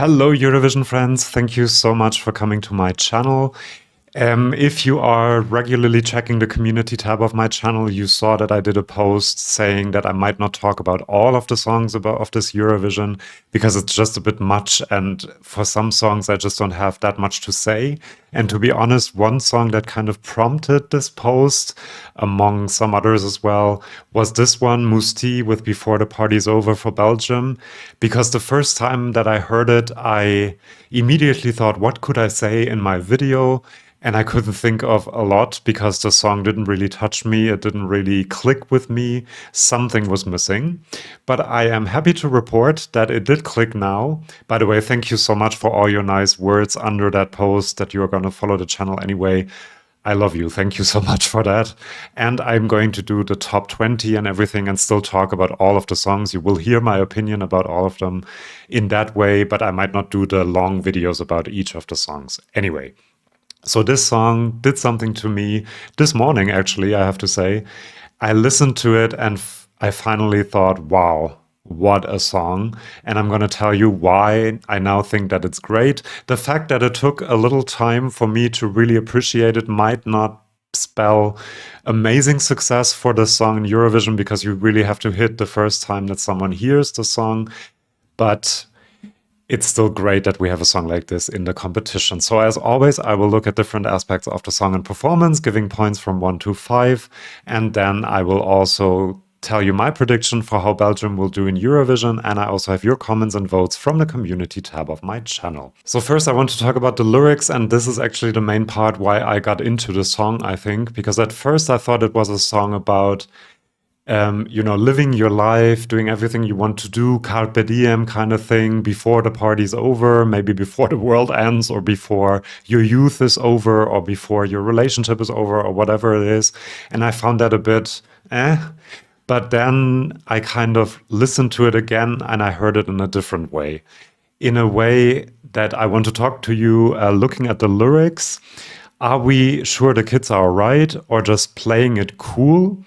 Hello, Eurovision friends. Thank you so much for coming to my channel. If you are regularly checking the community tab of my channel, you saw that I did a post saying that I might not talk about all of the songs of this Eurovision because it's just a bit much, and for some songs I just don't have that much to say. And to be honest, one song that kind of prompted this post, among some others as well, was this one, Mustii with Before the Party's Over for Belgium, because the first time that I heard it, I immediately thought, what could I say in my video? And I couldn't think of a lot because the song didn't really touch me. It didn't really click with me. Something was missing. But I am happy to report that it did click now. By the way, thank you so much for all your nice words under that post that you are going to follow the channel anyway. I love you. Thank you so much for that. And I'm going to do the top 20 and everything and still talk about all of the songs. You will hear my opinion about all of them in that way, but I might not do the long videos about each of the songs. Anyway. So this song did something to me this morning, actually, I have to say. I listened to it and I finally thought, wow, what a song. And I'm going to tell you why I now think that it's great. The fact that it took a little time for me to really appreciate it might not spell amazing success for the song in Eurovision because you really have to hit the first time that someone hears the song. But it's still great that we have a song like this in the competition. So as always, I will look at different aspects of the song and performance, giving points from 1 to 5. And then I will also tell you my prediction for how Belgium will do in Eurovision. And I also have your comments and votes from the community tab of my channel. So first I want to talk about the lyrics. And this is actually the main part why I got into the song, I think. Because at first I thought it was a song about living your life, doing everything you want to do, carpe diem kind of thing, before the party's over, maybe before the world ends, or before your youth is over, or before your relationship is over, or whatever it is. And I found that a bit But then I kind of listened to it again and I heard it in a different way. In a way that I want to talk to you looking at the lyrics. Are we sure the kids are all right, or just playing it cool?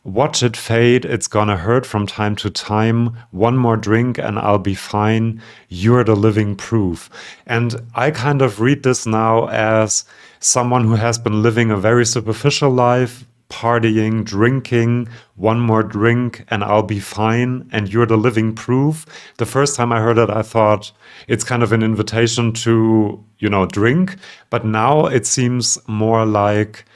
Watch it fade, it's gonna hurt from time to time. One more drink and I'll be fine. You're the living proof. And I kind of read this now as someone who has been living a very superficial life, partying, drinking, one more drink and I'll be fine, and you're the living proof. The first time I heard it, I thought it's kind of an invitation to, drink. But now it seems more like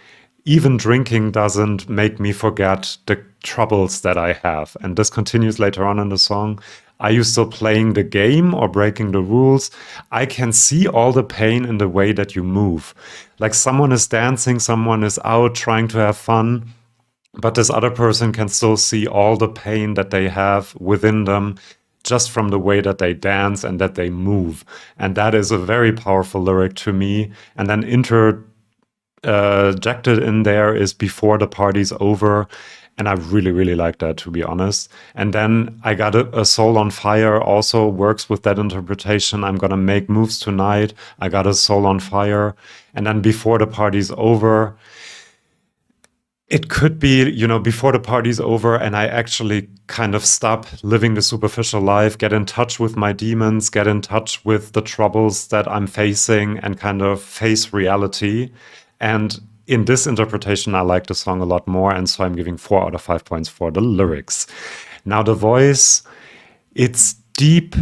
even drinking doesn't make me forget the troubles that I have. And this continues later on in the song. Are you still playing the game or breaking the rules? I can see all the pain in the way that you move. Like someone is dancing, someone is out trying to have fun, but this other person can still see all the pain that they have within them just from the way that they dance and that they move. And that is a very powerful lyric to me. And then injected in there is before the party's over. And I really, really like that, to be honest. And then I got a soul on fire also works with that interpretation. I'm gonna make moves tonight. I got a soul on fire. And then before the party's over, it could be, before the party's over and I actually kind of stop living the superficial life, get in touch with my demons, get in touch with the troubles that I'm facing and kind of face reality. And in this interpretation, I like the song a lot more, and so I'm giving 4 out of 5 points for the lyrics. Now the voice, it's deep,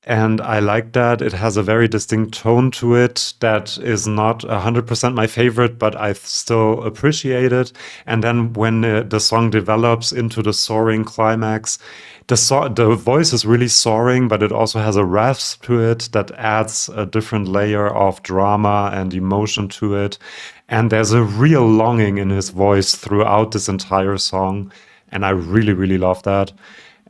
and I like that. It has a very distinct tone to it that is not 100% my favorite, but I still appreciate it. And then when the song develops into the soaring climax, the voice is really soaring, but it also has a rasp to it that adds a different layer of drama and emotion to it. And there's a real longing in his voice throughout this entire song. And I really, really love that.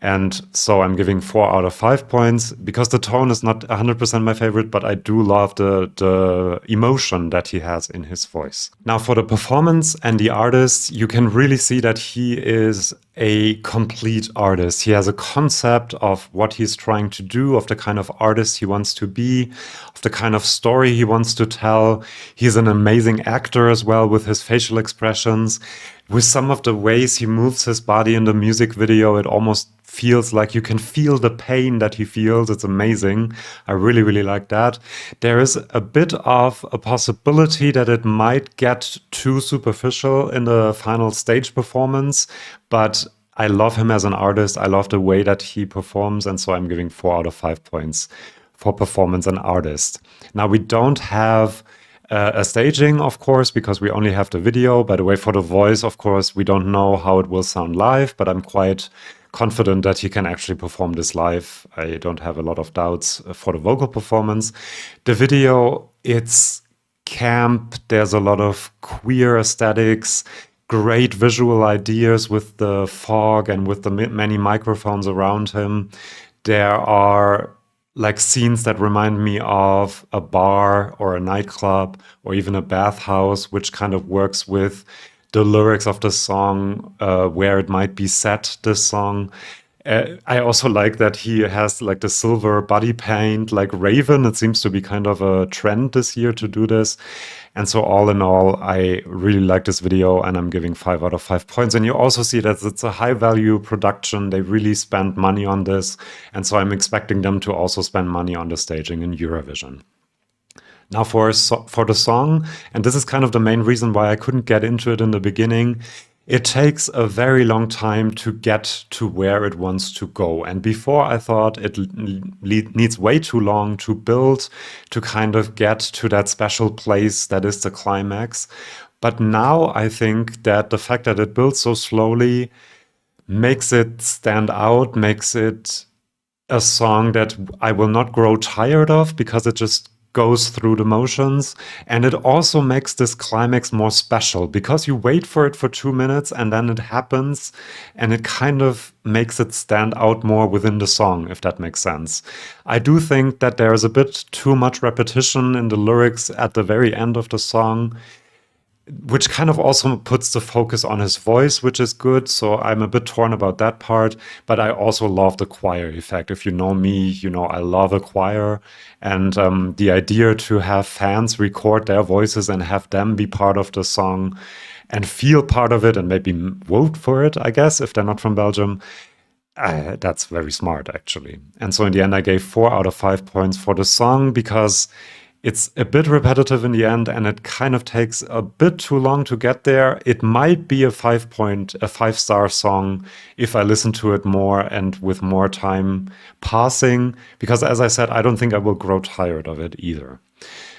And so I'm giving 4 out of 5 points because the tone is not 100% my favorite, but I do love the emotion that he has in his voice. Now for the performance and the artist, you can really see that he is a complete artist. He has a concept of what he's trying to do, of the kind of artist he wants to be, of the kind of story he wants to tell. He's an amazing actor as well with his facial expressions. with some of the ways he moves his body in the music video, it almost feels like you can feel the pain that he feels. It's amazing. I really, really like that. There is a bit of a possibility that it might get too superficial in the final stage performance, but I love him as an artist. I love the way that he performs, and so I'm giving 4 out of 5 points for performance and artist. Now, we don't have a staging, of course, because we only have the video. By the way, for the voice, of course, we don't know how it will sound live, but I'm quite confident that he can actually perform this live. I don't have a lot of doubts for the vocal performance. The video, it's camp. There's a lot of queer aesthetics, great visual ideas with the fog and with the many microphones around him. There are like scenes that remind me of a bar or a nightclub or even a bathhouse, which kind of works with the lyrics of the song, where it might be set, this song. I also like that he has like the silver body paint, like Raven. It seems to be kind of a trend this year to do this. And so all in all, I really like this video and I'm giving 5 out of 5 points. And you also see that it's a high value production. They really spent money on this. And so I'm expecting them to also spend money on the staging in Eurovision. Now for the song, and this is kind of the main reason why I couldn't get into it in the beginning, it takes a very long time to get to where it wants to go. And before I thought it needs way too long to build to kind of get to that special place that is the climax. But now I think that the fact that it builds so slowly makes it stand out, makes it a song that I will not grow tired of because it just goes through the motions. And it also makes this climax more special because you wait for it for 2 minutes and then it happens and it kind of makes it stand out more within the song, if that makes sense. I do think that there is a bit too much repetition in the lyrics at the very end of the song, which kind of also puts the focus on his voice, which is good. So I'm a bit torn about that part, but I also love the choir effect. If you know me, you know I love a choir. And the idea to have fans record their voices and have them be part of the song and feel part of it and maybe vote for it, I guess, if they're not from Belgium, that's very smart, actually. And so in the end, I gave 4 out of 5 points for the song because it's a bit repetitive in the end, and it kind of takes a bit too long to get there. It might be a 5-star song if I listen to it more and with more time passing, because as I said, I don't think I will grow tired of it either.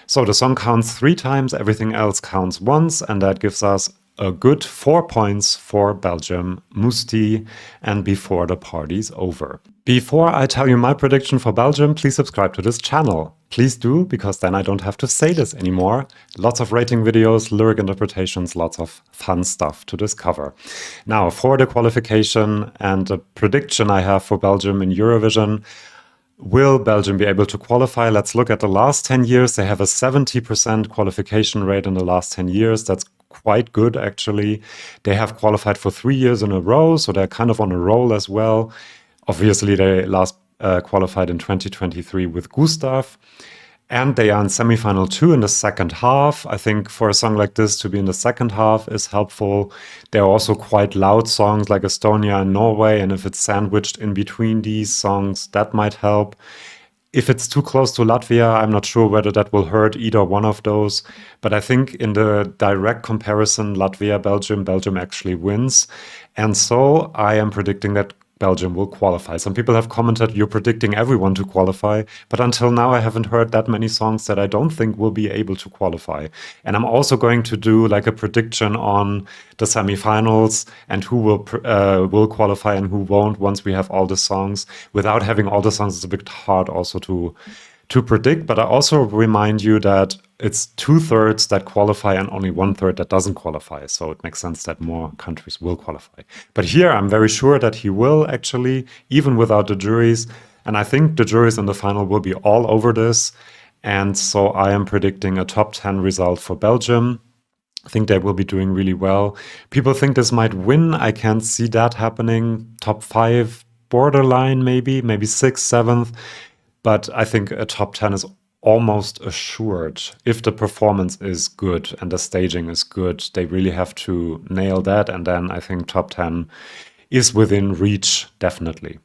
So the song counts 3 times, everything else counts once, and that gives us a good 4 points for Belgium, Mustii, and before the party's over. Before I tell you my prediction for Belgium, please subscribe to this channel. Please do, because then I don't have to say this anymore. Lots of rating videos, lyric interpretations, lots of fun stuff to discover. Now, for the qualification and the prediction I have for Belgium in Eurovision, will Belgium be able to qualify? Let's look at the last 10 years. They have a 70% qualification rate in the last 10 years. That's quite good, actually. They have qualified for 3 years in a row, so they're kind of on a roll as well. Obviously, they last qualified in 2023 with Gustav. And they are in semifinal 2 in the second half. I think for a song like this to be in the second half is helpful. There are also quite loud songs like Estonia and Norway. And if it's sandwiched in between these songs, that might help. If it's too close to Latvia, I'm not sure whether that will hurt either one of those. But I think in the direct comparison, Belgium actually wins. And so I am predicting that Belgium will qualify. Some people have commented, you're predicting everyone to qualify, but until now I haven't heard that many songs that I don't think will be able to qualify. And I'm also going to do like a prediction on the semifinals and who will qualify and who won't once we have all the songs. Without having all the songs, it's a bit hard also to predict, but I also remind you that it's 2/3 that qualify and only 1/3 that doesn't qualify. So it makes sense that more countries will qualify. But here I'm very sure that he will actually, even without the juries. And I think the juries in the final will be all over this. And so I am predicting a top 10 result for Belgium. I think they will be doing really well. People think this might win. I can't see that happening. Top 5, borderline maybe 6th, 7th. But I think a top 10 is almost assured. If the performance is good and the staging is good, they really have to nail that. And then I think top 10 is within reach, definitely.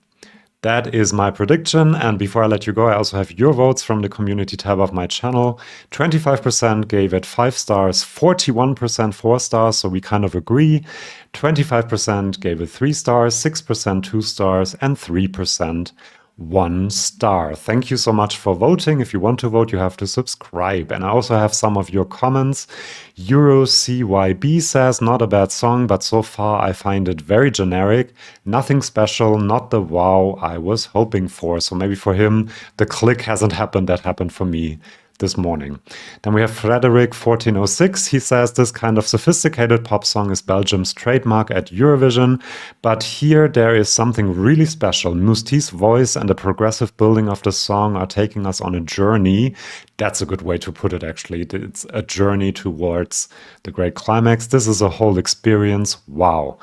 That is my prediction. And before I let you go, I also have your votes from the community tab of my channel. 25% gave it 5 stars, 41% 4 stars, so we kind of agree. 25% gave it 3 stars, 6% 2 stars, and 3% 1 star. Thank you so much for voting. If you want to vote, you have to subscribe. And I also have some of your comments. EuroCYB says, not a bad song, but so far I find it very generic. Nothing special, not the wow I was hoping for. So maybe for him, the click hasn't happened that happened for me this morning. Then we have Frederick 1406. He says this kind of sophisticated pop song is Belgium's trademark at Eurovision, but here there is something really special. Mustii's voice and the progressive building of the song are taking us on a journey. That's a good way to put it, actually. It's a journey towards the great climax. This is a whole experience. Wow.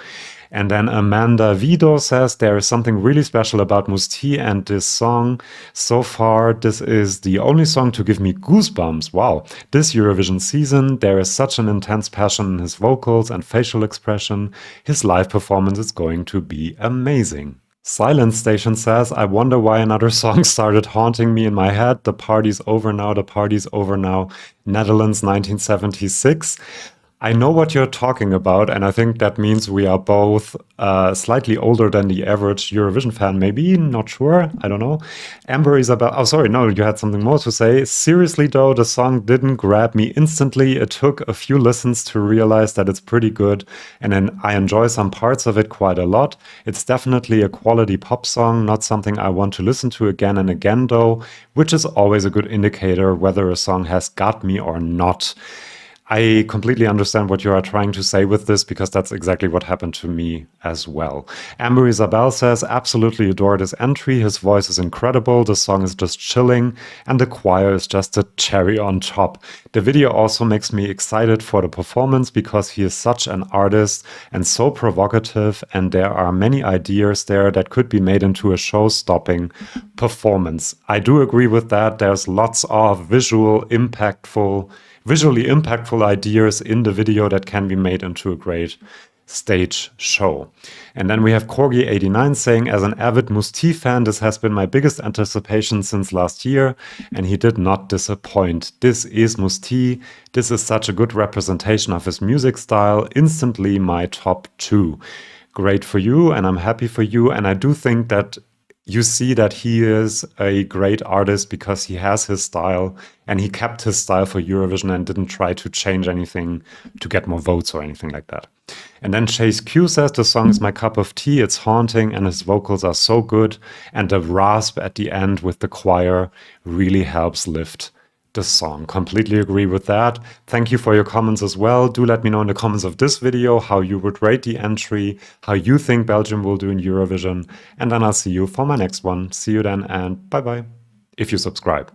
And then Amanda Vido says there is something really special about Mustii and this song. So far, this is the only song to give me goosebumps. Wow. This Eurovision season, there is such an intense passion in his vocals and facial expression. His live performance is going to be amazing. Silence Station says, I wonder why another song started haunting me in my head. The party's over now, the party's over now. Netherlands 1976. I know what you're talking about, and I think that means we are both slightly older than the average Eurovision fan, maybe, not sure, I don't know. Amber Isabel, oh sorry, no, you had something more to say. Seriously though, the song didn't grab me instantly. It took a few listens to realize that it's pretty good, and then I enjoy some parts of it quite a lot. It's definitely a quality pop song, not something I want to listen to again and again though, which is always a good indicator whether a song has got me or not. I completely understand what you are trying to say with this because that's exactly what happened to me as well. Amber Isabel says, absolutely adore this entry. His voice is incredible. The song is just chilling and the choir is just a cherry on top. The video also makes me excited for the performance because he is such an artist and so provocative, and there are many ideas there that could be made into a show-stopping performance. I do agree with that. There's lots of visually impactful ideas in the video that can be made into a great stage show. And then we have Corgi89 saying, as an avid Mustii fan, this has been my biggest anticipation since last year, and he did not disappoint. This is Mustii. This is such a good representation of his music style. Instantly my top 2. Great for you, and I'm happy for you. And I do think that you see that he is a great artist because he has his style and he kept his style for Eurovision and didn't try to change anything to get more votes or anything like that. And then Chase Q says, the song is my cup of tea. It's haunting and his vocals are so good. And the rasp at the end with the choir really helps lift the song. Completely agree with that. Thank you for your comments as well. Do let me know in the comments of this video how you would rate the entry, how you think Belgium will do in Eurovision, and then I'll see you for my next one. See you then and bye bye, if you subscribe.